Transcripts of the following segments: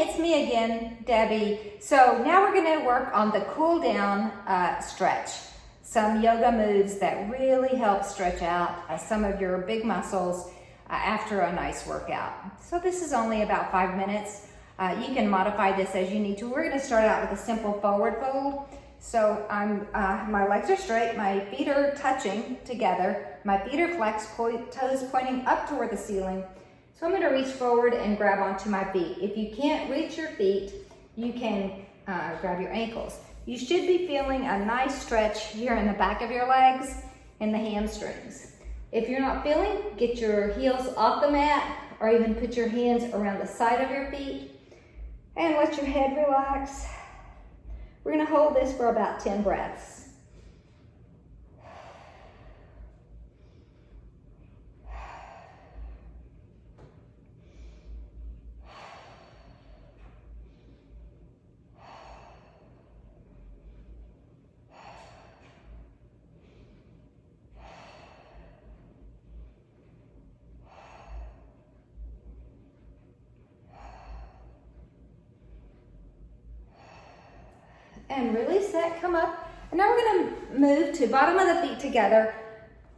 it's me again, Debbie. So now we're gonna work on the cool down stretch. Some yoga moves that really help stretch out some of your big muscles after a nice workout. So this is only about 5 minutes. You can modify this as you need to. We're gonna start out with a simple forward fold. So my legs are straight, my feet are touching together, my feet are flexed, toes pointing up toward the ceiling. So I'm gonna reach forward and grab onto my feet. If you can't reach your feet, you can grab your ankles. You should be feeling a nice stretch here in the back of your legs and the hamstrings. If you're not feeling, get your heels off the mat or even put your hands around the side of your feet and let your head relax. We're gonna hold this for about 10 breaths. And release that, come up. And now we're gonna move to bottom of the feet together.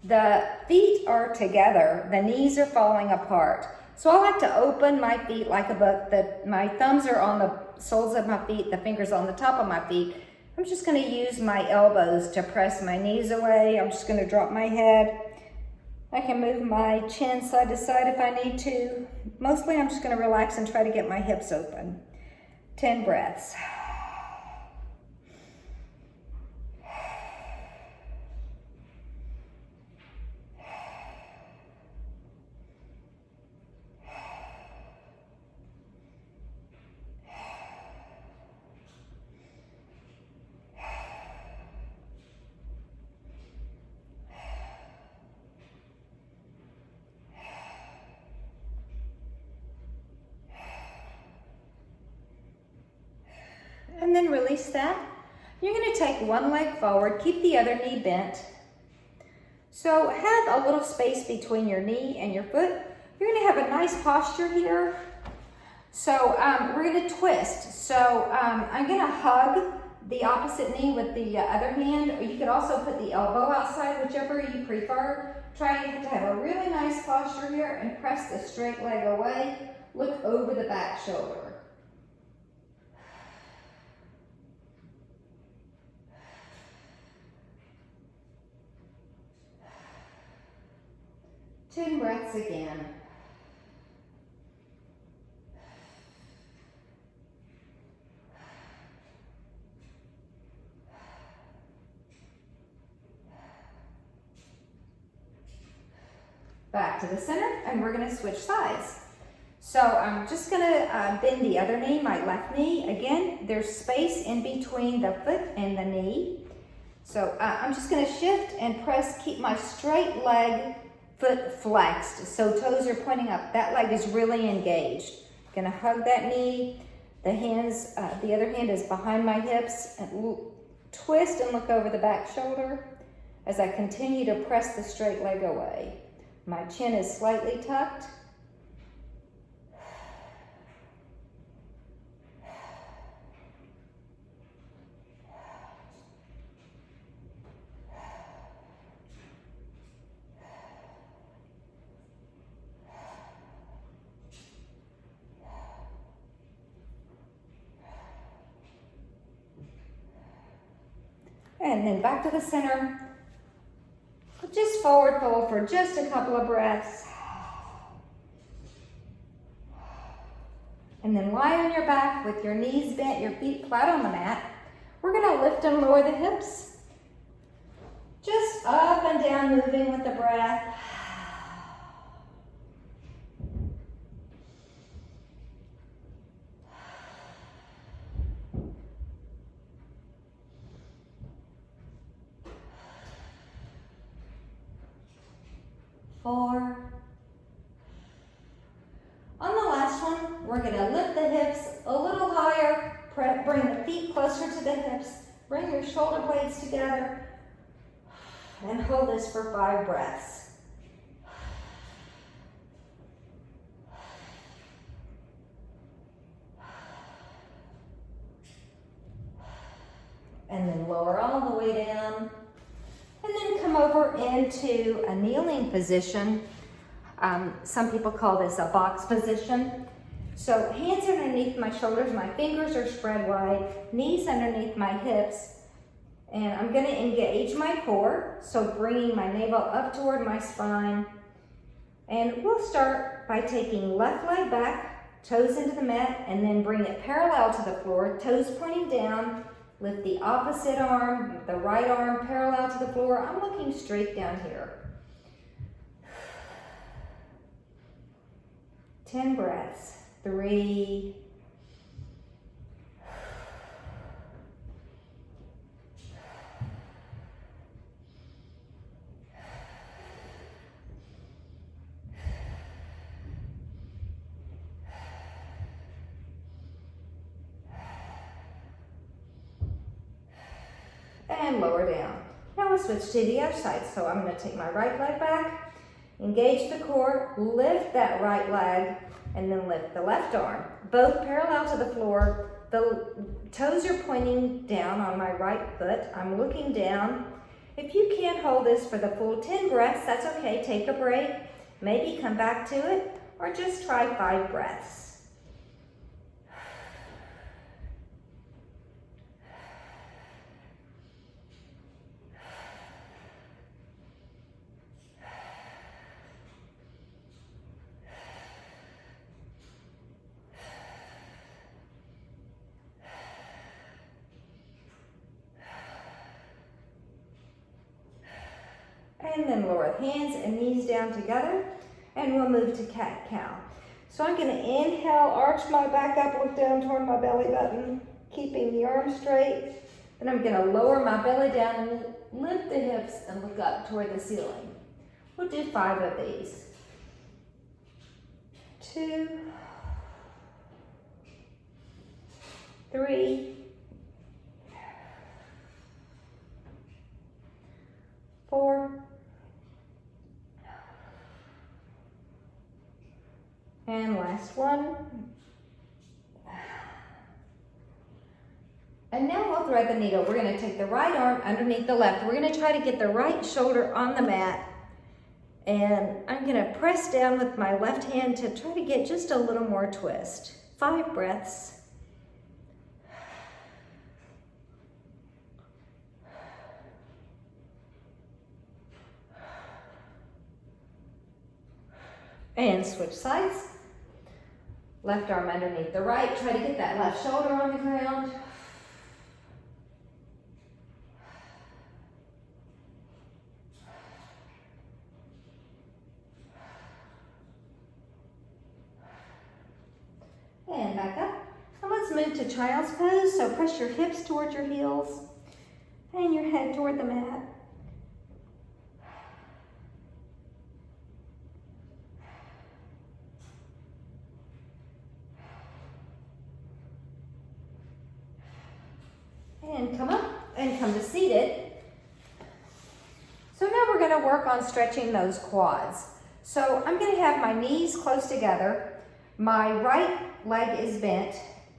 The feet are together, the knees are falling apart. So I like to open my feet like a book. My thumbs are on the soles of my feet, the fingers on the top of my feet. I'm just gonna use my elbows to press my knees away. I'm just gonna drop my head. I can move my chin side to side if I need to. Mostly I'm just gonna relax and try to get my hips open. 10 breaths. And then release that. You're gonna take one leg forward, keep the other knee bent. So have a little space between your knee and your foot. You're gonna have a nice posture here. So we're gonna twist. So I'm gonna hug the opposite knee with the other hand, or you could also put the elbow outside, whichever you prefer. Try to have a really nice posture here and press the straight leg away. Look over the back shoulder. 10 breaths again. Back to the center, and we're gonna switch sides. So I'm just gonna bend the other knee, my left knee. Again, there's space in between the foot and the knee. So I'm just gonna shift and press, keep my straight leg, foot flexed, so toes are pointing up. That leg is really engaged. Gonna hug that knee. The hands, the other hand is behind my hips, and twist and look over the back shoulder as I continue to press the straight leg away. My chin is slightly tucked. And then back to the center. Just forward fold for just a couple of breaths. And then lie on your back with your knees bent, your feet flat on the mat. We're gonna lift and lower the hips. Just up and down, moving with the breath. Four. On the last one, we're gonna lift the hips a little higher, bring the feet closer to the hips, bring your shoulder blades together, and hold this for 5 breaths. And then lower all the way down. And then come over into a kneeling position. Some people call this a box position. So hands underneath my shoulders, my fingers are spread wide, knees underneath my hips. And I'm gonna engage my core, so bringing my navel up toward my spine. And we'll start by taking left leg back, toes into the mat, and then bring it parallel to the floor, toes pointing down. Lift the opposite arm, the right arm parallel to the floor. I'm looking straight down here. 10 breaths. 3. And lower down. Now we'll switch to the other side. So I'm going to take my right leg back, engage the core, lift that right leg, and then lift the left arm. Both parallel to the floor. The toes are pointing down on my right foot. I'm looking down. If you can't hold this for the full 10 breaths, that's okay. Take a break. Maybe come back to it, or just try 5 breaths. And then lower the hands and knees down together, and we'll move to cat-cow. So I'm gonna inhale, arch my back up, look down toward my belly button, keeping the arms straight. Then I'm gonna lower my belly down and lift the hips and look up toward the ceiling. We'll do 5 of these. 2, 3, 4, and last one. And now we'll thread the needle. We're going to take the right arm underneath the left. We're going to try to get the right shoulder on the mat. And I'm going to press down with my left hand to try to get just a little more twist. 5 breaths. And switch sides. Left arm underneath the right. Try to get that left shoulder on the ground. And back up. Now let's move to child's pose. So press your hips towards your heels and your head toward the mat. And come up and come to seated. So now we're going to work on stretching those quads. So I'm going to have my knees close together. My right leg is bent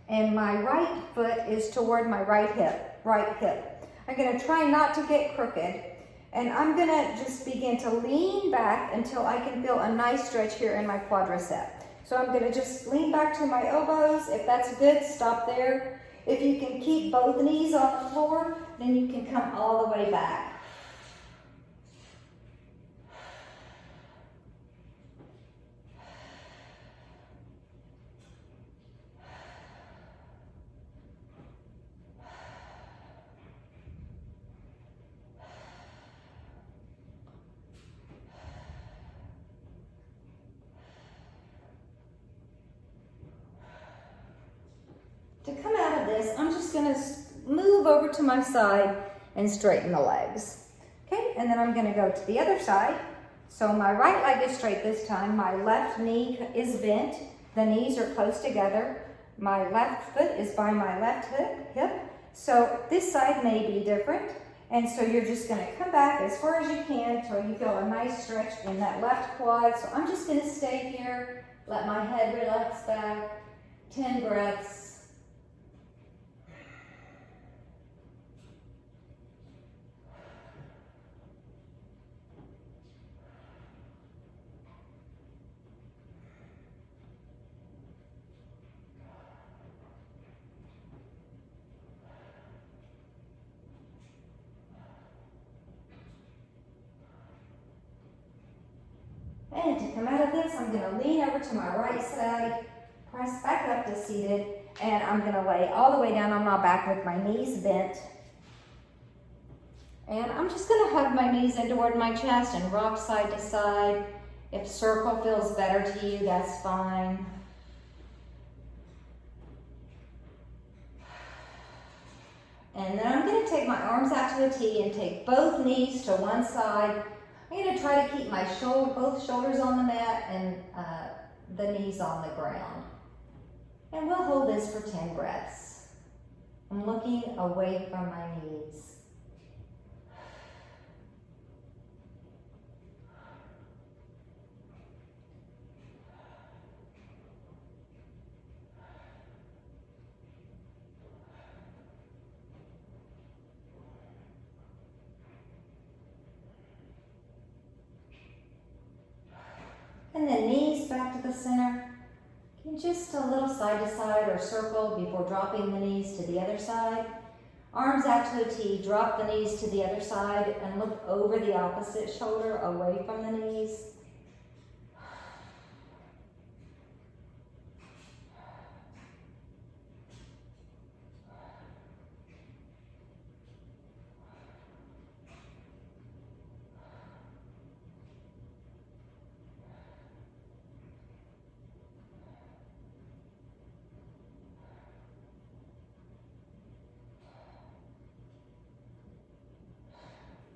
and my right foot is toward my right hip. I'm going to try not to get crooked, and I'm going to just begin to lean back until I can feel a nice stretch here in my quadricep. So I'm going to just lean back to my elbows. If that's good, stop there. If you can keep both knees on the floor, then you can come all the way back. To come out of this, I'm just going to move over to my side and straighten the legs. Okay, and then I'm going to go to the other side. So my right leg is straight this time. My left knee is bent. The knees are close together. My left foot is by my left hip. So this side may be different. And so you're just going to come back as far as you can until you feel a nice stretch in that left quad. So I'm just going to stay here, let my head relax back. 10 breaths. And to come out of this, I'm gonna lean over to my right side, press back up to seated, and I'm gonna lay all the way down on my back with my knees bent. And I'm just gonna hug my knees in toward my chest and rock side to side. If circle feels better to you, that's fine. And then I'm gonna take my arms out to a T and take both knees to one side. I'm gonna try to keep my both shoulders on the mat and the knees on the ground. And we'll hold this for 10 breaths. I'm looking away from my knees. And then knees back to the center. And just a little side to side or circle before dropping the knees to the other side. Arms out to a T, drop the knees to the other side and look over the opposite shoulder away from the knees.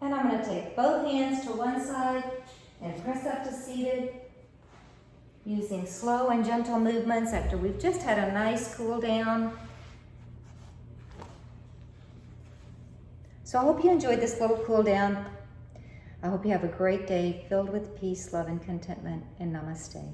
And I'm going to take both hands to one side and press up to seated, using slow and gentle movements after we've just had a nice cool down. So I hope you enjoyed this little cool down. I hope you have a great day filled with peace, love, and contentment, and namaste.